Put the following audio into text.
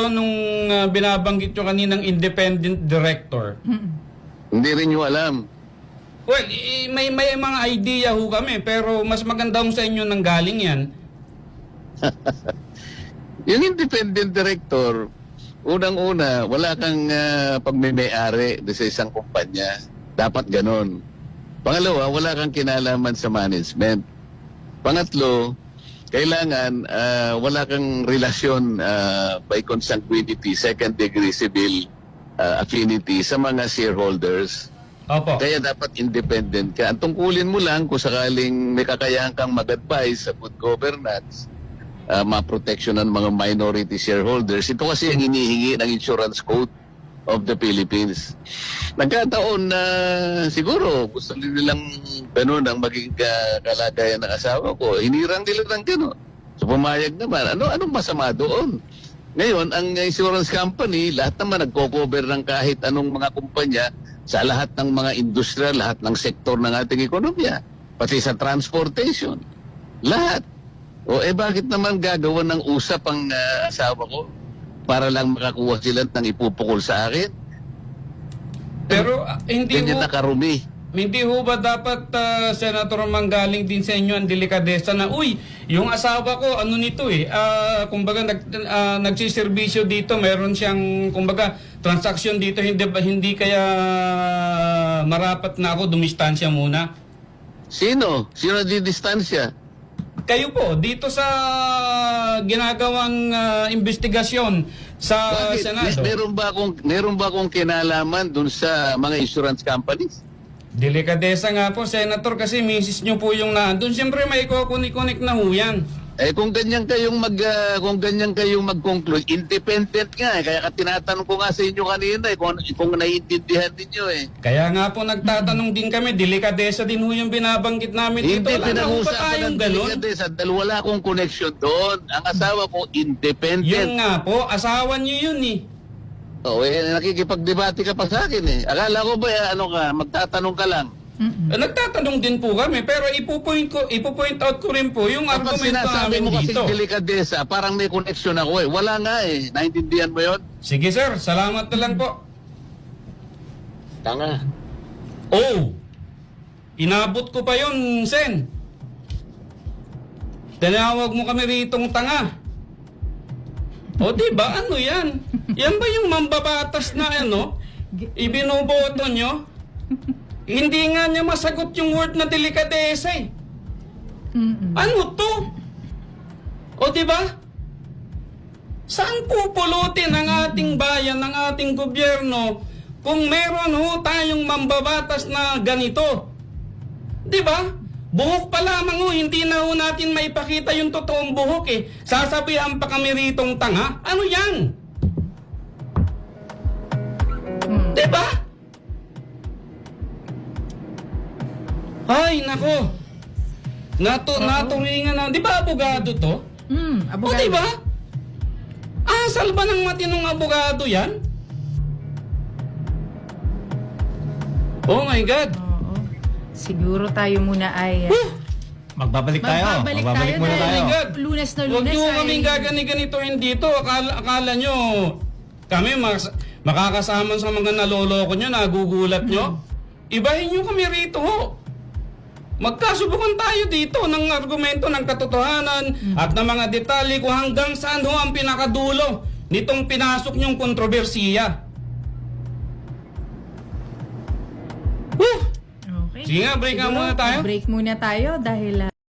Nung binabanggit nyo kaninang independent director. Hindi rin nyo alam. Well, may mga idea ho kami, pero mas maganda ho sa inyo nang galing yan. Yung independent director, unang-una, wala kang pagmimay-ari sa isang kumpanya. Dapat ganon. Pangalawa, wala kang kinalaman sa management. Pangatlo, kailangan wala kang relasyon by consanguinity, second degree civil affinity sa mga shareholders. Opo. Kaya dapat independent ka. Ang tungkulin mo lang kung sakaling may kakayahan kang mag-advise sa good governance, ma-protection ng mga minority shareholders. Ito kasi ang hinihingi ng Insurance Code of the Philippines. Nagkataon na siguro gusto nilang ganun ang maging kalagayan ng asawa ko. Hinirang nila ng ganun. So pumayag naman. Anong masama doon? Ngayon, ang insurance company, lahat naman nagko-cover ng kahit anong mga kumpanya sa lahat ng mga industriya, lahat ng sektor ng ating ekonomiya. Pati sa transportation. Lahat. O bakit naman gagawa ng usap ang asawa ko para lang makakuha sila ng ipupukol sa akin? Pero hindi ganyan ho, nakarumi. hindi ho ba dapat, Senator, manggaling din sa inyo ang delikadesa na, uy, yung asawa ko, ano nito kumbaga nagsiservisyo dito, meron siyang, kumbaga, transaksyon dito, hindi kaya marapat na ako dumistansya muna? Sino? Sino di distansya? Kayo po, dito sa ginagawang investigasyon sa Bakit? Senado. Meron ba akong kinalaman dun sa mga insurance companies? Delikadesa nga po, Senator, kasi misis nyo po yung nandun. Siyempre may kukunik-kunik na ho yan. Kung ganyan kayong mag-conclude, independent nga kaya tinatanong ko nga sa inyo kanina kung naiintindihan niyo Kaya nga po nagtatanong din kami, delikadesa din ho yung binabanggit namin dito. Hindi Wala na ho ba pinag-uusapan tayong ng ganun? delikadesa dahil wala akong connection doon. Ang asawa ko independent. Yun nga po, asawa nyo yun Nakikipagdebate ka pa sa akin Akala ko ba magtatanong ka lang. Nagtatanong din po kami, pero ipo-point out ko rin po yung Kapag argumento sinasabi namin mo kasi dito. delikadesa, parang may connection ako Wala nga Naintindihan mo yon? Sige sir, salamat na lang po. Tanga. Oh, inabot ko pa yun, Sen. Tinawag mo kami ritong tanga. O diba, ano yan? Yan ba yung mambabatas na ibinoboto nyo? Hindi nga niya masagot yung word na delikadesa Ano to? O diba? Saan pupulutin ang ating bayan, ang ating gobyerno kung meron ho tayong mambabatas na ganito? Diba? Buhok pa lamang hindi na ho natin maipakita yung totoong buhok Sasabihan pa kami ritong tanga? Ano yan? Diba? Ay, nako. Naturingan na. Di ba abogado to? Abogado. O diba? Asal ba ng matinong abogado yan? Oh my God. Oo. Siguro tayo muna ay... Magbabalik tayo. Magbabalik muna tayo. tayo. Lunes na Huwag lunes nyo ay... kaming gagani-ganitohin dito. Akala nyo, kami makakasama sa mga naloloko nyo, nagugulat nyo. Ibahin nyo kami rito ho. Magkasubukan tayo dito ng argumento ng katotohanan at ng mga detalye kung hanggang saan ho ang pinakadulo nitong pinasok nyong kontrobersiya. Okay. Sige nga, break nga Siguro, muna tayo. Break muna tayo dahil...